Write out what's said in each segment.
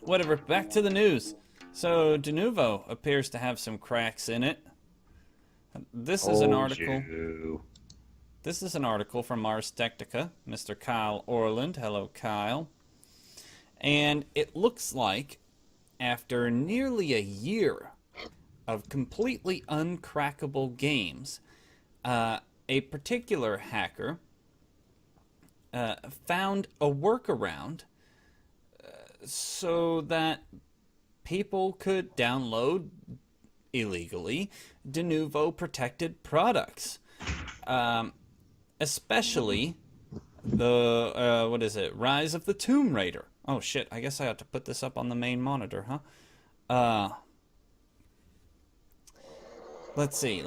whatever, back to the news. So, DENUVO appears to have some cracks in it. This is an article. This is an article from Ars Technica, Mr. Kyle Orland. Hello, Kyle. And it looks like after nearly a year of completely uncrackable games, a particular hacker found a workaround so that people could download illegally DENUVO protected products, especially the what is it? Rise of the Tomb Raider. Oh shit! I guess I ought to put this up on the main monitor, huh? Let's see.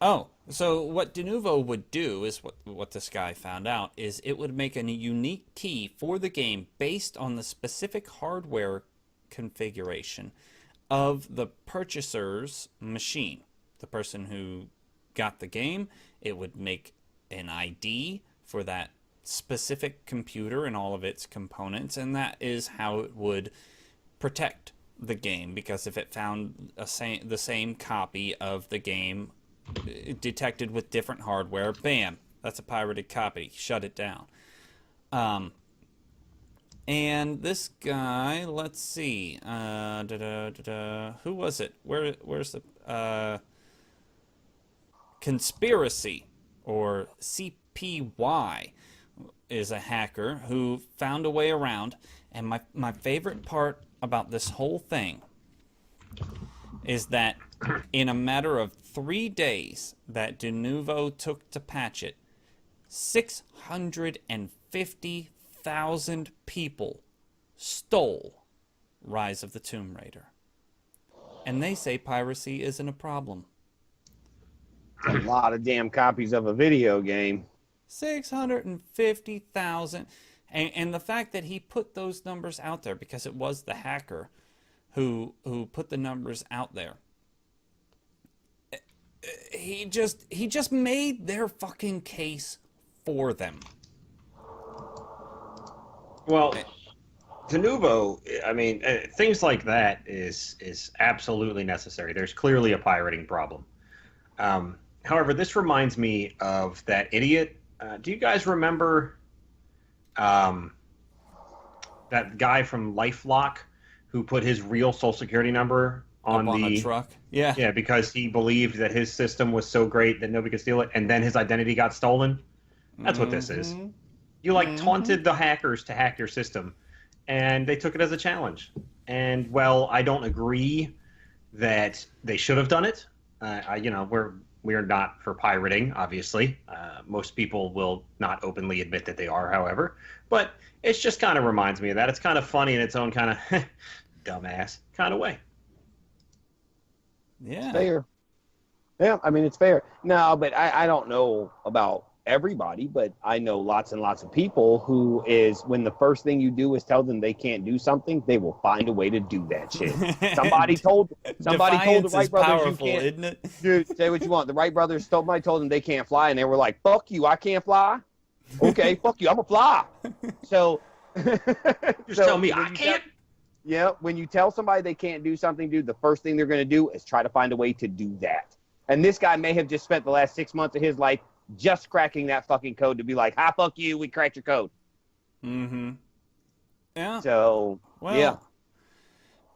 Oh, so what DENUVO would do is what this guy found out is it would make a unique key for the game based on the specific hardware configuration of the purchaser's machine. The person who got the game, it would make an ID for that specific computer and all of its components, and that is how it would protect the game, because if it found the same copy of the game detected with different hardware, bam, that's a pirated copy, shut it down. And this guy, let's see, who was it? Where's the Conspiracy, or CPY, is a hacker who found a way around. And my favorite part about this whole thing is that in a matter of 3 days that DENUVO took to patch it, 650,000 people stole Rise of the Tomb Raider. And they say piracy isn't a problem. A lot of damn copies of a video game. 650,000. And the fact that he put those numbers out there, because it was the hacker who put the numbers out there, he just made their fucking case for them. Well, DENUVO, I mean, things like that is absolutely necessary. There's clearly a pirating problem. However, this reminds me of that idiot. Do you guys remember that guy from Lifelock who put his real Social Security number on the truck? Yeah. Yeah, because he believed that his system was so great that nobody could steal it, and then his identity got stolen. That's what this is. You taunted the hackers to hack your system, and they took it as a challenge. And well, I don't agree that they should have done it. We are not for pirating, obviously. Most people will not openly admit that they are, however. But it just kind of reminds me of that. It's kind of funny in its own kind of dumbass kind of way. Yeah. It's fair. Yeah, I mean, it's fair. No, but I don't know about everybody, but I know lots and lots of people who is, when the first thing you do is tell them they can't do something, they will find a way to do that shit. Somebody told the Wright brothers you can't. Isn't it? Dude, say what you want. The Wright brothers, somebody told them they can't fly, and they were like, "Fuck you, I can't fly." Okay, fuck you, I'm a fly. So just tell me I can't. Yeah, when you tell somebody they can't do something, dude, the first thing they're going to do is try to find a way to do that. And this guy may have just spent the last 6 months of his life just cracking that fucking code to be like, "Hi, fuck you, we cracked your code." Mm-hmm. Yeah. So, well, yeah.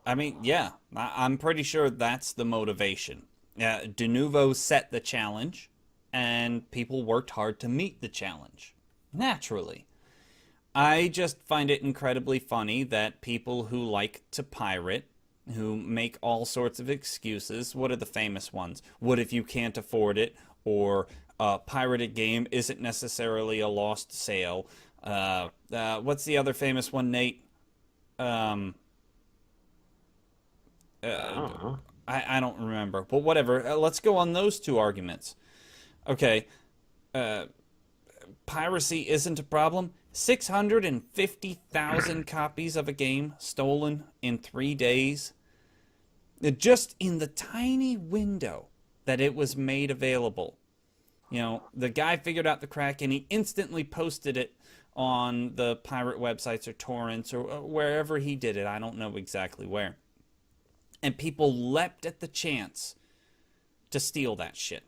I mean, yeah, I'm pretty sure that's the motivation. DENUVO set the challenge, and people worked hard to meet the challenge. Naturally. I just find it incredibly funny that people who like to pirate, who make all sorts of excuses, what are the famous ones? What if you can't afford it? Or pirated game isn't necessarily a lost sale. What's the other famous one, Nate? I don't remember, but whatever. Let's go on those two arguments. Okay, piracy isn't a problem. 650,000 copies of a game stolen in 3 days. Just in the tiny window that it was made available. You know, the guy figured out the crack and he instantly posted it on the pirate websites or torrents or wherever he did it. I don't know exactly where. And people leapt at the chance to steal that shit.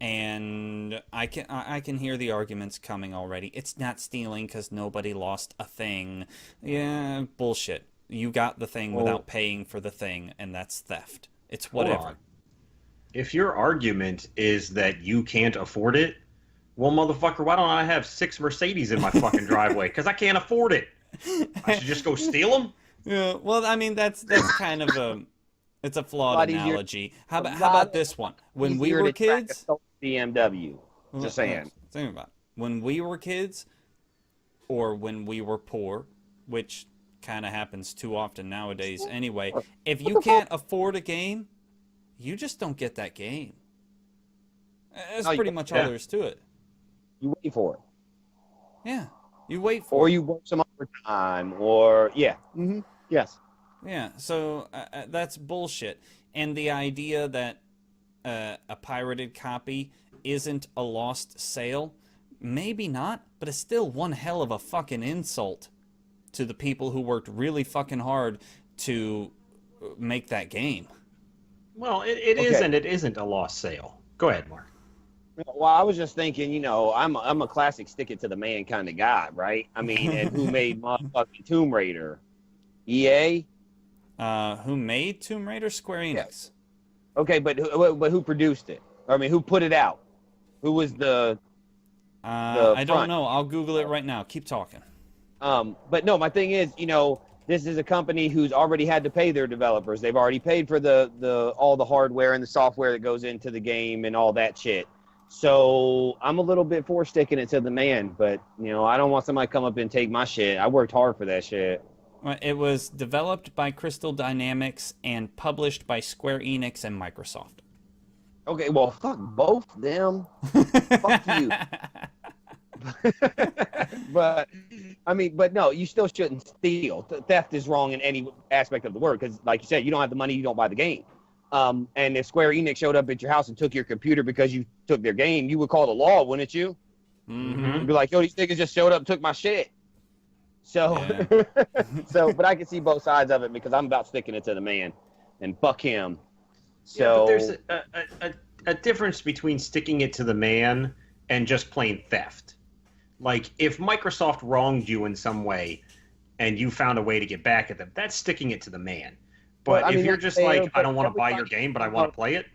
And I can hear the arguments coming already. It's not stealing because nobody lost a thing. Yeah, bullshit. You got the thing without paying for the thing, and that's theft. It's whatever. If your argument is that you can't afford it, well, motherfucker, why don't I have 6 Mercedes in my fucking driveway? Because I can't afford it. I should just go steal them? Yeah, well, I mean, that's kind of it's a flawed analogy. How about this one? When we were kids, BMW. Just saying. Think about it. When we were kids, or when we were poor, which kind of happens too often nowadays anyway. If you can't afford a game, you just don't get that game. That's pretty much all there is to it. You wait for it. Yeah, you wait for it. Or you work some overtime, or yes. Yeah, so that's bullshit. And the idea that a pirated copy isn't a lost sale, maybe not, but it's still one hell of a fucking insult to the people who worked really fucking hard to make that game. Well, it is and it isn't a lost sale. Go ahead, Mark. Well, I was just thinking, I'm a classic stick it to the man kind of guy, right? I mean, and who made motherfucking Tomb Raider? EA? Who made Tomb Raider? Square Enix. Yeah. Okay, but who produced it? I mean, who put it out? Who was the I don't know. I'll Google it right now. Keep talking. But no, my thing is, this is a company who's already had to pay their developers. They've already paid for the all the hardware and the software that goes into the game and all that shit. So I'm a little bit for sticking it to the man, but I don't want somebody to come up and take my shit. I worked hard for that shit. It was developed by Crystal Dynamics and published by Square Enix and Microsoft. Okay, well, fuck both them. Fuck you. But no, you still shouldn't steal. Theft is wrong in any aspect of the word because, like you said, you don't have the money, you don't buy the game. And if Square Enix showed up at your house and took your computer because you took their game, you would call the law, wouldn't you? Mm-hmm. You'd be like, yo, these niggas just showed up and took my shit. So, but I can see both sides of it because I'm about sticking it to the man and fuck him. So yeah, but there's a difference between sticking it to the man and just plain theft. Like, if Microsoft wronged you in some way and you found a way to get back at them, that's sticking it to the man. But if you're just like, I don't want to buy your game, but I want to play it.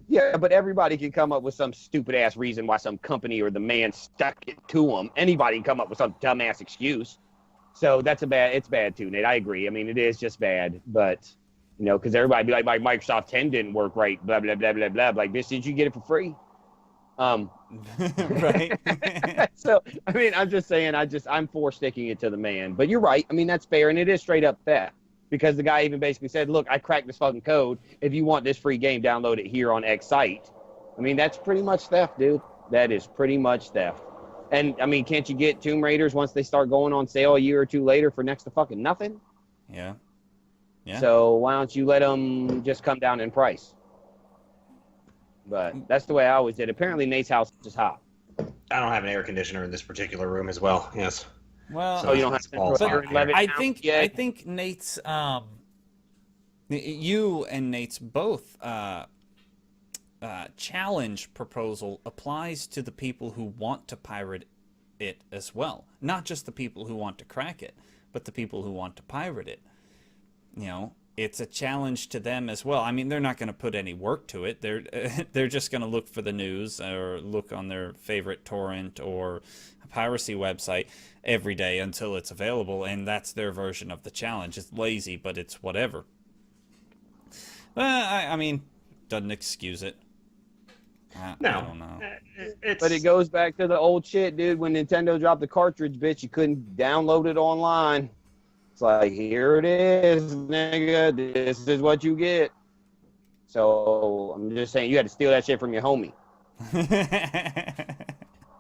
Yeah, but everybody can come up with some stupid-ass reason why some company or the man stuck it to them. Anybody can come up with some dumbass excuse. So it's bad too, Nate. I agree. I mean, it is just bad. But, because everybody be like, my Microsoft 10 didn't work right, blah, blah, blah, blah, blah. Like, bitch, did you get it for free? Right. So, I mean, I'm just saying, I'm for sticking it to the man. But you're right. I mean, that's fair, and it is straight up theft. Because the guy even basically said, look, I cracked this fucking code. If you want this free game, download it here on X site. I mean, that's pretty much theft, dude. That is pretty much theft. And, I mean, can't you get Tomb Raiders once they start going on sale a year or two later for next to fucking nothing? Yeah. So why don't you let them just come down in price? But that's the way I always did. Apparently, Nate's house is hot. I don't have an air conditioner in this particular room as well. Yes. Well, so you don't have to. I think Nate's you and Nate's both challenge proposal applies to the people who want to pirate it as well. Not just the people who want to crack it, but the people who want to pirate it. It's a challenge to them as well. I mean, they're not going to put any work to it. They're just going to look for the news or look on their favorite torrent or piracy website every day until it's available, and that's their version of the challenge. It's lazy, but it's whatever. I mean, doesn't excuse it. I don't know. But it goes back to the old shit, dude. When Nintendo dropped the cartridge, bitch, you couldn't download it online. It's like, here it is, nigga. This is what you get. So I'm just saying, you had to steal that shit from your homie.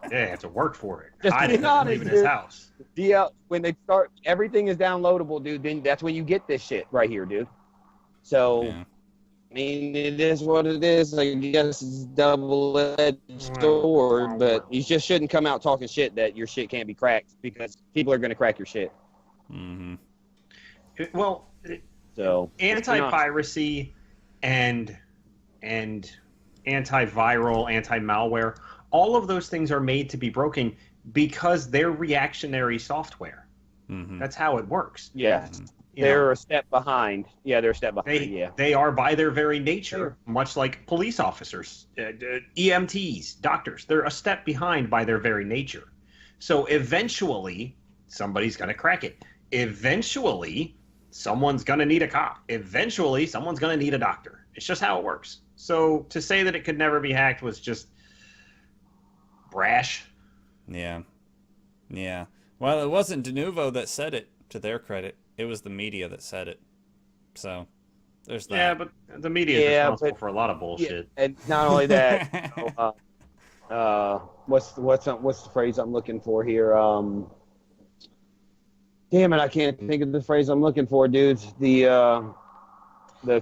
Yeah, you have to work for it. Just I didn't leave in his house. When they start, everything is downloadable, dude. Then that's when you get this shit right here, dude. So, mean, it is what it is. I guess it's a double-edged sword, but you just shouldn't come out talking shit that your shit can't be cracked because people are going to crack your shit. Mm-hmm. Well, so anti-piracy and antiviral, anti-malware, all of those things are made to be broken because they're reactionary software. Mm-hmm. That's how it works. Yeah. They're a step behind. Yeah, they're a step behind. They are by their very nature, much like police officers, EMTs, doctors. They're a step behind by their very nature. So eventually, somebody's going to crack it. Eventually, someone's going to need a cop. Eventually, someone's going to need a doctor. It's just how it works. So to say that it could never be hacked was just brash. Yeah. Yeah. Well, it wasn't DENUVO that said it, to their credit. It was the media that said it. So, there's that. Yeah, but the media is responsible for a lot of bullshit. Yeah, and not only that, what's the phrase I'm looking for here? Damn it, I can't think of the phrase I'm looking for, dudes. The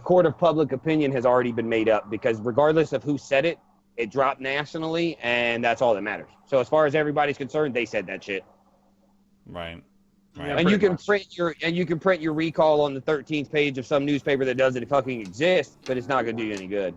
court of public opinion has already been made up because regardless of who said it, it dropped nationally, and that's all that matters. So as far as everybody's concerned, they said that shit. Right. Yeah, and you can print your recall on the 13th page of some newspaper that doesn't fucking exist, but it's not going to do you any good.